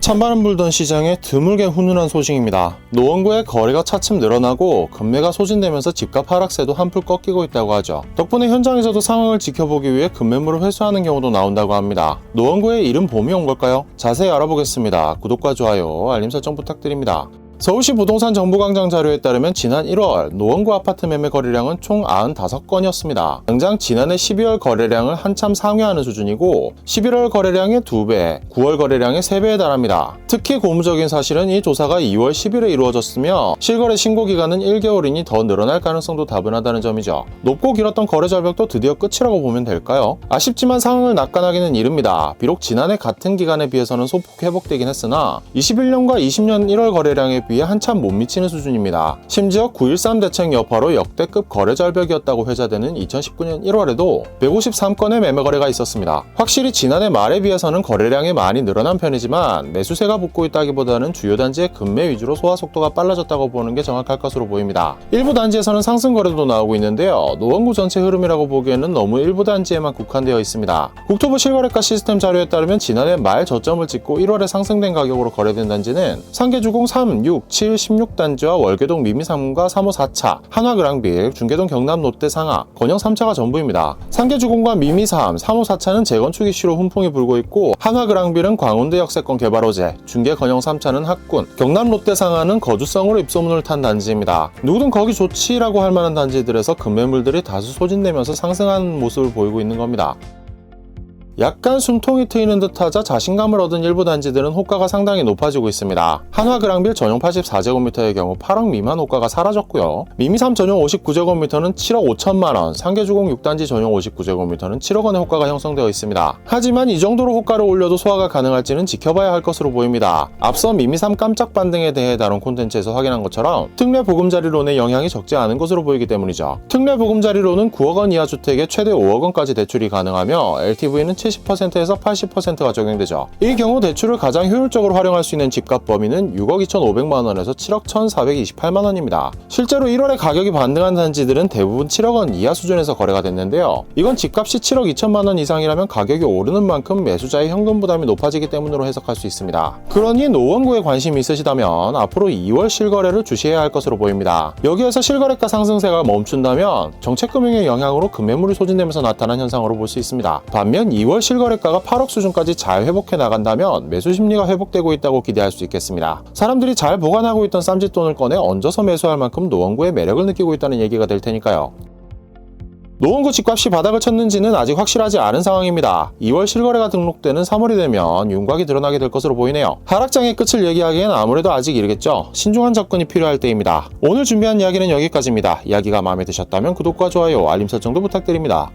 찬바람 불던 시장에 드물게 훈훈한 소식입니다. 노원구의 거래가 차츰 늘어나고 금매가 소진되면서 집값 하락세도 한풀 꺾이고 있다고 하죠. 덕분에 현장에서도 상황을 지켜보기 위해 급매물을 회수하는 경우도 나온다고 합니다. 노원구에 이른 봄이 온 걸까요? 자세히 알아보겠습니다. 구독과 좋아요, 알림 설정 부탁드립니다. 서울시 부동산 정보광장 자료에 따르면 지난 1월 노원구 아파트 매매 거래량은 총 95건이었습니다. 당장 지난해 12월 거래량을 한참 상회하는 수준이고 11월 거래량의 2배, 9월 거래량의 3배에 달합니다. 특히 고무적인 사실은 이 조사가 2월 10일에 이루어졌으며 실거래 신고 기간은 1개월이니 더 늘어날 가능성도 다분하다는 점이죠. 높고 길었던 거래 절벽도 드디어 끝이라고 보면 될까요? 아쉽지만 상황을 낙관하기는 이릅니다. 비록 지난해 같은 기간에 비해서는 소폭 회복되긴 했으나 21년과 20년 1월 거래량에 비해 한참 못 미치는 수준입니다. 심지어 9.13 대책 여파로 역대급 거래 절벽이었다고 회자되는 2019년 1월에도 153건의 매매 거래가 있었습니다. 확실히 지난해 말에 비해서는 거래량이 많이 늘어난 편이지만 매수세가 붙고 있다기보다는 주요 단지의 급매 위주로 소화 속도가 빨라졌다고 보는 게 정확할 것으로 보입니다. 일부 단지에서는 상승 거래도 나오고 있는데요. 노원구 전체 흐름이라고 보기에는 너무 일부 단지에만 국한되어 있습니다. 국토부 실거래가 시스템 자료에 따르면 지난해 말 저점을 찍고 1월에 상승된 가격으로 거래된 단지는 상계주공 3, 6, 7, 16단지와 월계동 미미 3과 3호 4차, 한화그랑빌, 중계동 경남 롯데 상하, 건영 3차가 전부입니다. 상계주공과 미미 3, 3호 4차는 재건축 이슈로 훈풍이 불고 있고 한화그랑빌은 광운대 역세권 개발 호재, 중계 건영 3차는 학군, 경남 롯데 상하는 거주성으로 입소문을 탄 단지입니다. 누구든 거기 좋지라고 할 만한 단지들에서 급매물들이 다수 소진되면서 상승하는 모습을 보이고 있는 겁니다. 약간 숨통이 트이는 듯하자 자신감을 얻은 일부 단지들은 호가가 상당히 높아지고 있습니다. 한화그랑빌 전용 84제곱미터의 경우 8억 미만 호가가 사라졌고요. 미미3 전용 59제곱미터는 7억 5천만원, 상계주공 6단지 전용 59제곱미터는 7억원의 호가가 형성되어 있습니다. 하지만 이 정도로 호가를 올려도 소화가 가능할지는 지켜봐야 할 것으로 보입니다. 앞서 미미3 깜짝 반등에 대해 다룬 콘텐츠에서 확인한 것처럼 특례 보금자리론의 영향이 적지 않은 것으로 보이기 때문이죠. 특례 보금자리론은 9억원 이하 주택에 최대 5억원까지 대출이 가능하며 LTV는 70%에서 80%가 적용되죠. 이 경우 대출을 가장 효율적으로 활용할 수 있는 집값 범위는 6억 2,500만원에서 7억 1,428만원입니다. 실제로 1월에 가격이 반등한 단지들은 대부분 7억원 이하 수준에서 거래가 됐는데요. 이건 집값이 7억 2천만원 이상이라면 가격이 오르는 만큼 매수자의 현금 부담이 높아지기 때문으로 해석할 수 있습니다. 그러니 노원구에 관심이 있으시다면 앞으로 2월 실거래를 주시해야 할 것으로 보입니다. 여기에서 실거래가 상승세가 멈춘다면 정책금융의 영향으로 급매물이 소진되면서 나타난 현상으로 볼 수 있습니다. 반면 2월 실거래가가 8억 수준까지 잘 회복해 나간다면 매수 심리가 회복되고 있다고 기대할 수 있겠습니다. 사람들이 잘 보관하고 있던 쌈짓돈을 꺼내 얹어서 매수할 만큼 노원구의 매력을 느끼고 있다는 얘기가 될 테니까요. 노원구 집값이 바닥을 쳤는지는 아직 확실하지 않은 상황입니다. 2월 실거래가 등록되는 3월이 되면 윤곽이 드러나게 될 것으로 보이네요. 하락장의 끝을 얘기하기엔 아무래도 아직 이르겠죠. 신중한 접근이 필요할 때입니다. 오늘 준비한 이야기는 여기까지입니다. 이야기가 마음에 드셨다면 구독과 좋아요, 알림 설정도 부탁드립니다.